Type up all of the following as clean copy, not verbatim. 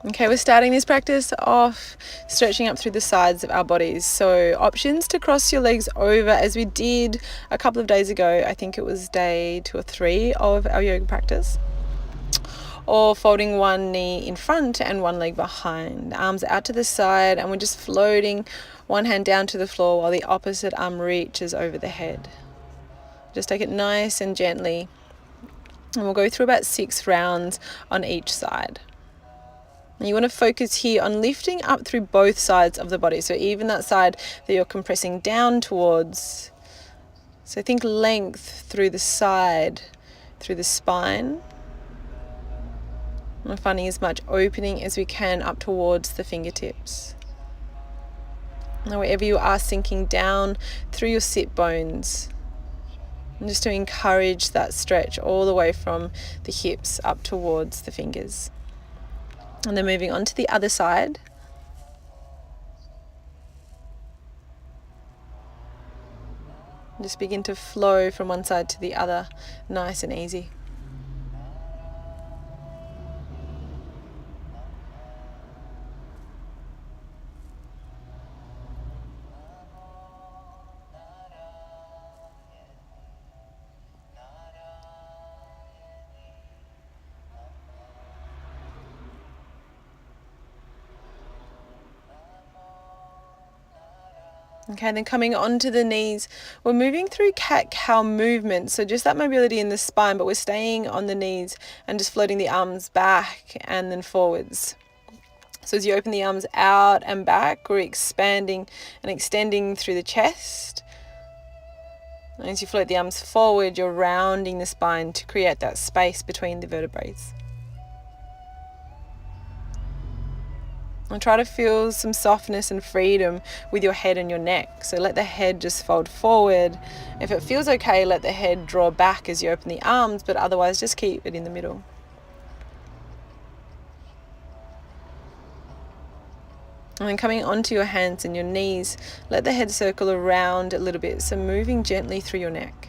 Okay, we're starting this practice off stretching up through the sides of our bodies. So options to cross your legs over, as we did a couple of days ago. I think it was day 2 or 3 of our yoga practice. Or folding one knee in front and one leg behind. Arms out to the side, and we're just floating one hand down to the floor while the opposite arm reaches over the head. Just take it nice and gently. And we'll go through about 6 rounds on each side. And you want to focus here on lifting up through both sides of the body. So even that side that you're compressing down towards. So think length through the side, through the spine. And finding as much opening as we can up towards the fingertips. Now wherever you are, sinking down through your sit bones. And just to encourage that stretch all the way from the hips up towards the fingers. And then moving on to the other side. Just begin to flow from one side to the other, nice and easy. Okay, then coming onto the knees, we're moving through cat-cow movement, so just that mobility in the spine, but we're staying on the knees and just floating the arms back and then forwards. So as you open the arms out and back, we're expanding and extending through the chest. And as you float the arms forward, you're rounding the spine to create that space between the vertebrae. And try to feel some softness and freedom with your head and your neck. So let the head just fold forward. If it feels okay, let the head draw back as you open the arms, but otherwise just keep it in the middle. And then coming onto your hands and your knees, let the head circle around a little bit, so moving gently through your neck.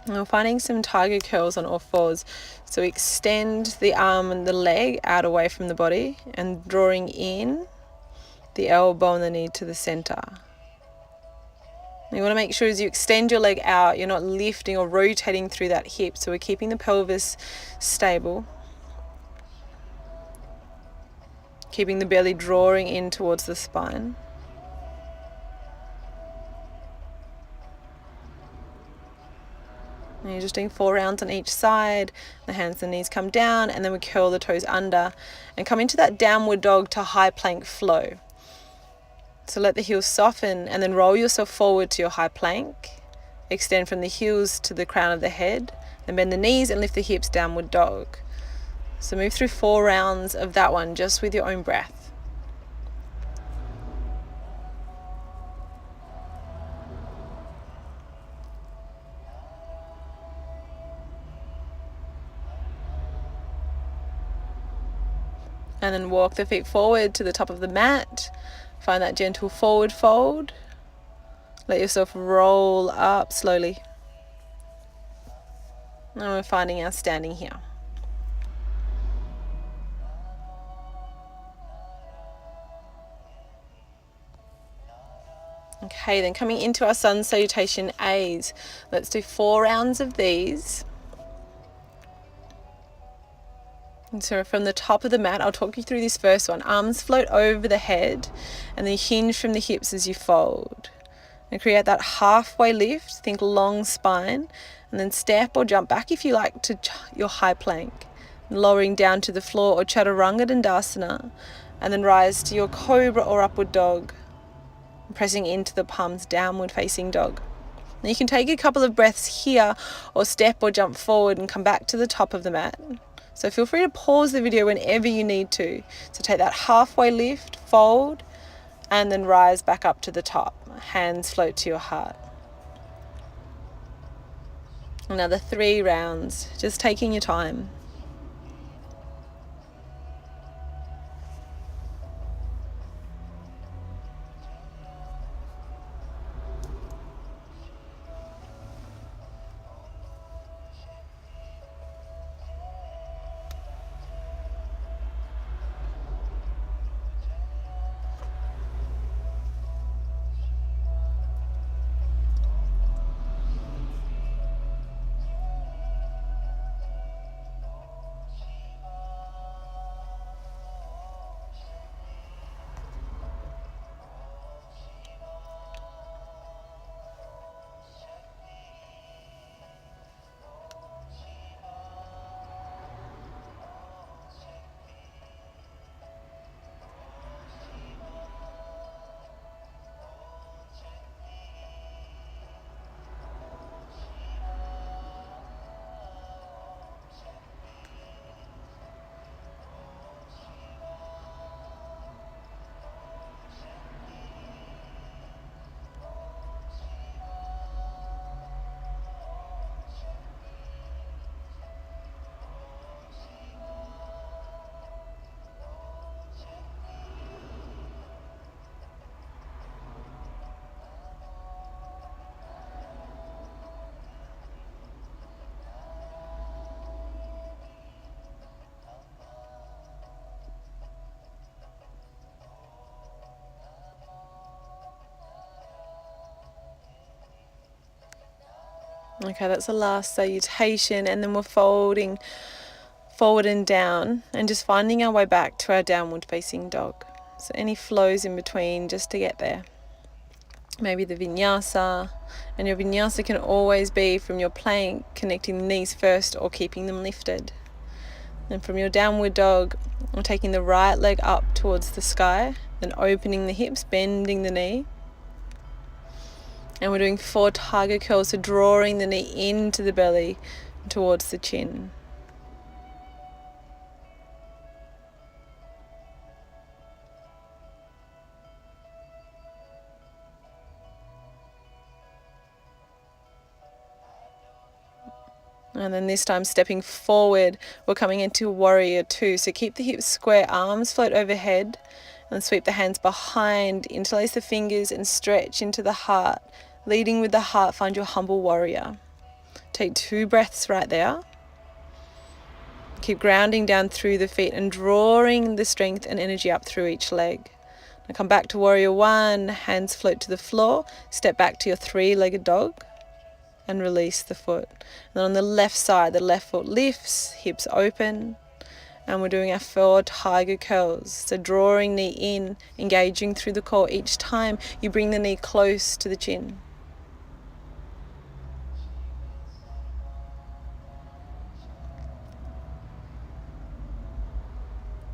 And we're finding some tiger curls on all fours. So extend the arm and the leg out away from the body and drawing in the elbow and the knee to the center. You want to make sure as you extend your leg out, you're not lifting or rotating through that hip. So we're keeping the pelvis stable. Keeping the belly drawing in towards the spine. And you're just doing 4 rounds on each side. The hands and knees come down, and then we curl the toes under and come into that downward dog to high plank flow. So let the heels soften and then roll yourself forward to your high plank. Extend from the heels to the crown of the head. Then bend the knees and lift the hips, downward dog. So move through 4 rounds of that one just with your own breath. And then walk the feet forward to the top of the mat. Find that gentle forward fold. Let yourself roll up slowly. And we're finding our standing here. Okay, then coming into our sun salutation A's. Let's do 4 rounds of these. And so from the top of the mat, I'll talk you through this first one. Arms float over the head and then hinge from the hips as you fold. And create that halfway lift, think long spine, and then step or jump back if you like to your high plank. Lowering down to the floor or chaturanga dandasana, and then rise to your cobra or upward dog. Pressing into the palms, downward facing dog. Now you can take a couple of breaths here or step or jump forward and come back to the top of the mat. So feel free to pause the video whenever you need to. So take that halfway lift, fold, and then rise back up to the top. Hands float to your heart. Another 3 rounds, just taking your time. Okay, that's the last salutation, and then we're folding forward and down and just finding our way back to our downward facing dog. So any flows in between just to get there. Maybe the vinyasa, and your vinyasa can always be from your plank, connecting the knees first or keeping them lifted. And from your downward dog, we're taking the right leg up towards the sky, then opening the hips, bending the knee. And we're doing 4 tiger curls, so drawing the knee into the belly towards the chin. And then this time stepping forward, we're coming into warrior 2. So keep the hips square, arms float overhead, and sweep the hands behind, interlace the fingers and stretch into the heart. Leading with the heart, find your humble warrior. Take 2 breaths right there. Keep grounding down through the feet and drawing the strength and energy up through each leg. Now come back to warrior 1, hands float to the floor, step back to your 3-legged dog. And release the foot. And then on the left side, the left foot lifts, hips open, and we're doing our 4 tiger curls. So drawing knee in, engaging through the core each time you bring the knee close to the chin.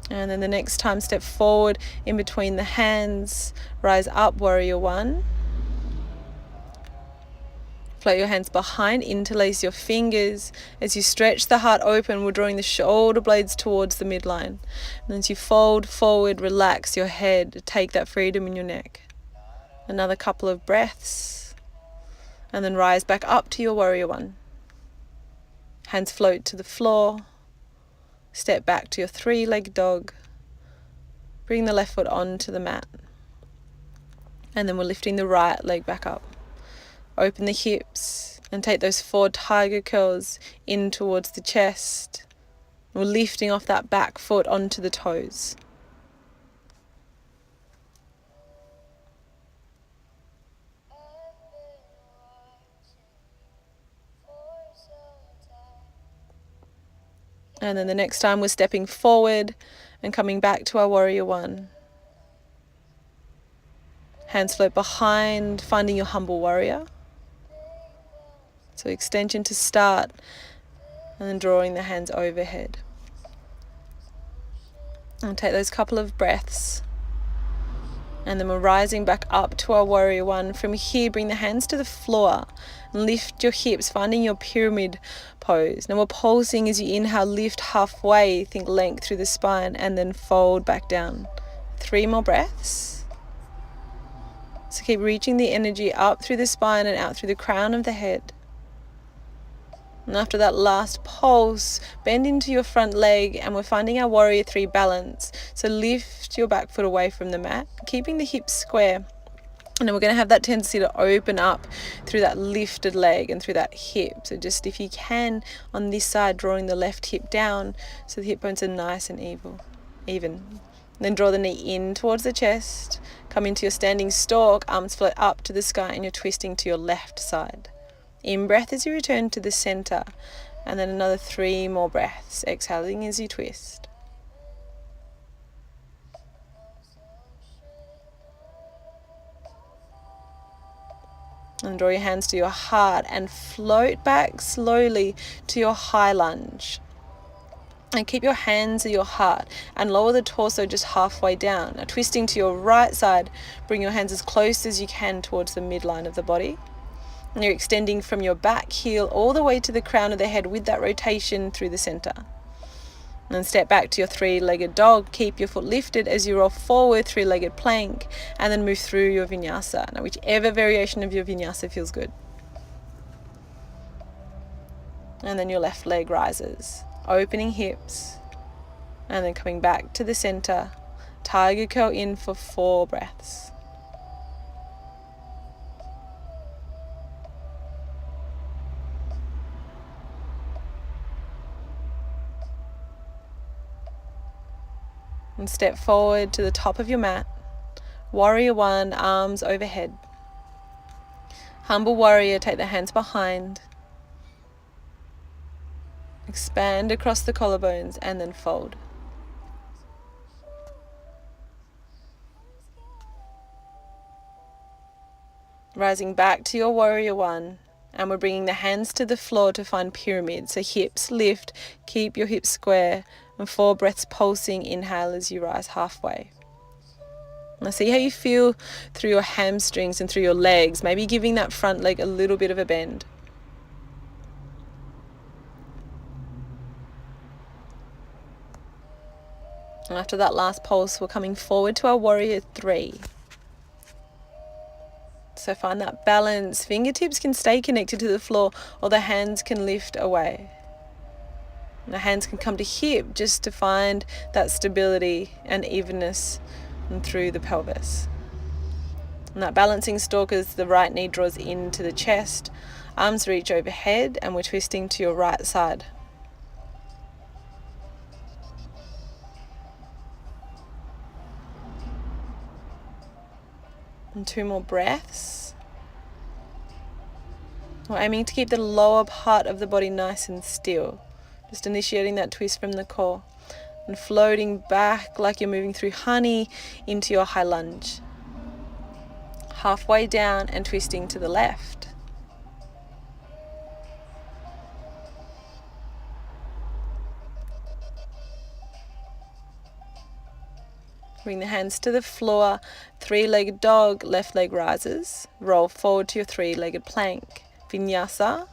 And then the next time, step forward in between the hands, rise up, warrior 1. Float your hands behind, interlace your fingers. As you stretch the heart open, we're drawing the shoulder blades towards the midline. And as you fold forward, relax your head, take that freedom in your neck. Another couple of breaths. And then rise back up to your warrior 1. Hands float to the floor. Step back to your 3-legged dog. Bring the left foot onto the mat. And then we're lifting the right leg back up. Open the hips and take those 4 tiger curls in towards the chest. We're lifting off that back foot onto the toes. And then the next time we're stepping forward and coming back to our warrior 1. Hands float behind, finding your humble warrior. So extension to start, and then drawing the hands overhead. And take those couple of breaths. And then we're rising back up to our warrior 1. From here, bring the hands to the floor. And lift your hips, finding your pyramid pose. Now we're pulsing as you inhale, lift halfway, think length through the spine, and then fold back down. 3 more breaths. So keep reaching the energy up through the spine and out through the crown of the head. And after that last pulse, bend into your front leg, and we're finding our warrior 3 balance. So lift your back foot away from the mat, keeping the hips square. And then we're going to have that tendency to open up through that lifted leg and through that hip. So just if you can, on this side, drawing the left hip down so the hip bones are nice and even. Then draw the knee in towards the chest. Come into your standing stalk, arms float up to the sky, and you're twisting to your left side. In-breath as you return to the center, and then another 3 more breaths, exhaling as you twist. And draw your hands to your heart and float back slowly to your high lunge. And keep your hands at your heart and lower the torso just halfway down. Now twisting to your right side, bring your hands as close as you can towards the midline of the body. And you're extending from your back heel all the way to the crown of the head with that rotation through the center. And then step back to your 3-legged dog. Keep your foot lifted as you roll forward, 3-legged plank, and then move through your vinyasa. Now whichever variation of your vinyasa feels good. And then your left leg rises, opening hips, and then coming back to the center. Tiger curl in for 4 breaths. And step forward to the top of your mat. Warrior 1, arms overhead. Humble warrior, take the hands behind. Expand across the collarbones and then fold. Rising back to your warrior one, and we're bringing the hands to the floor to find pyramid. So hips lift, keep your hips square, and 4 breaths pulsing. Inhale as you rise halfway. Now see how you feel through your hamstrings and through your legs, maybe giving that front leg a little bit of a bend. And after that last pulse, we're coming forward to our warrior 3. So find that balance. Fingertips can stay connected to the floor, or the hands can lift away. And the hands can come to hip just to find that stability and evenness and through the pelvis. And that balancing stalk as the right knee draws into the chest, arms reach overhead, and we're twisting to your right side. And 2 more breaths. We're aiming to keep the lower part of the body nice and still. Just initiating that twist from the core and floating back like you're moving through honey into your high lunge. Halfway down and twisting to the left. Bring the hands to the floor, 3-legged dog, left leg rises. Roll forward to your 3-legged plank, vinyasa.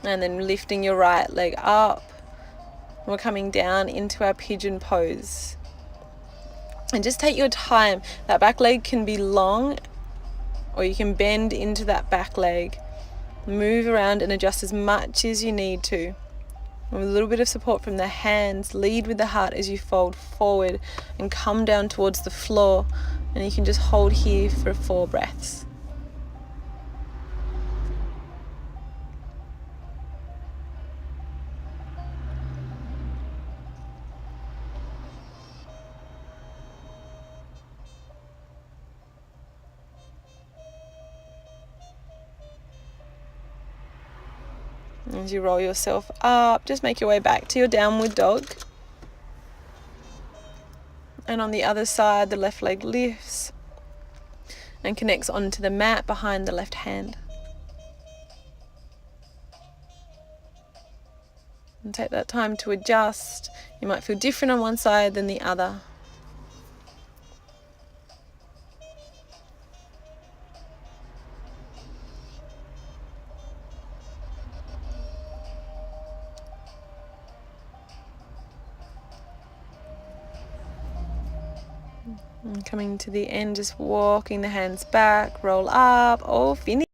And then lifting your right leg up. We're coming down into our pigeon pose. And just take your time. That back leg can be long, or you can bend into that back leg. Move around and adjust as much as you need to. And with a little bit of support from the hands, lead with the heart as you fold forward and come down towards the floor. And you can just hold here for 4 breaths. As you roll yourself up, just make your way back to your downward dog. And on the other side, the left leg lifts and connects onto the mat behind the left hand. And take that time to adjust. You might feel different on one side than the other. And coming to the end, just walking the hands back, roll up, all finish.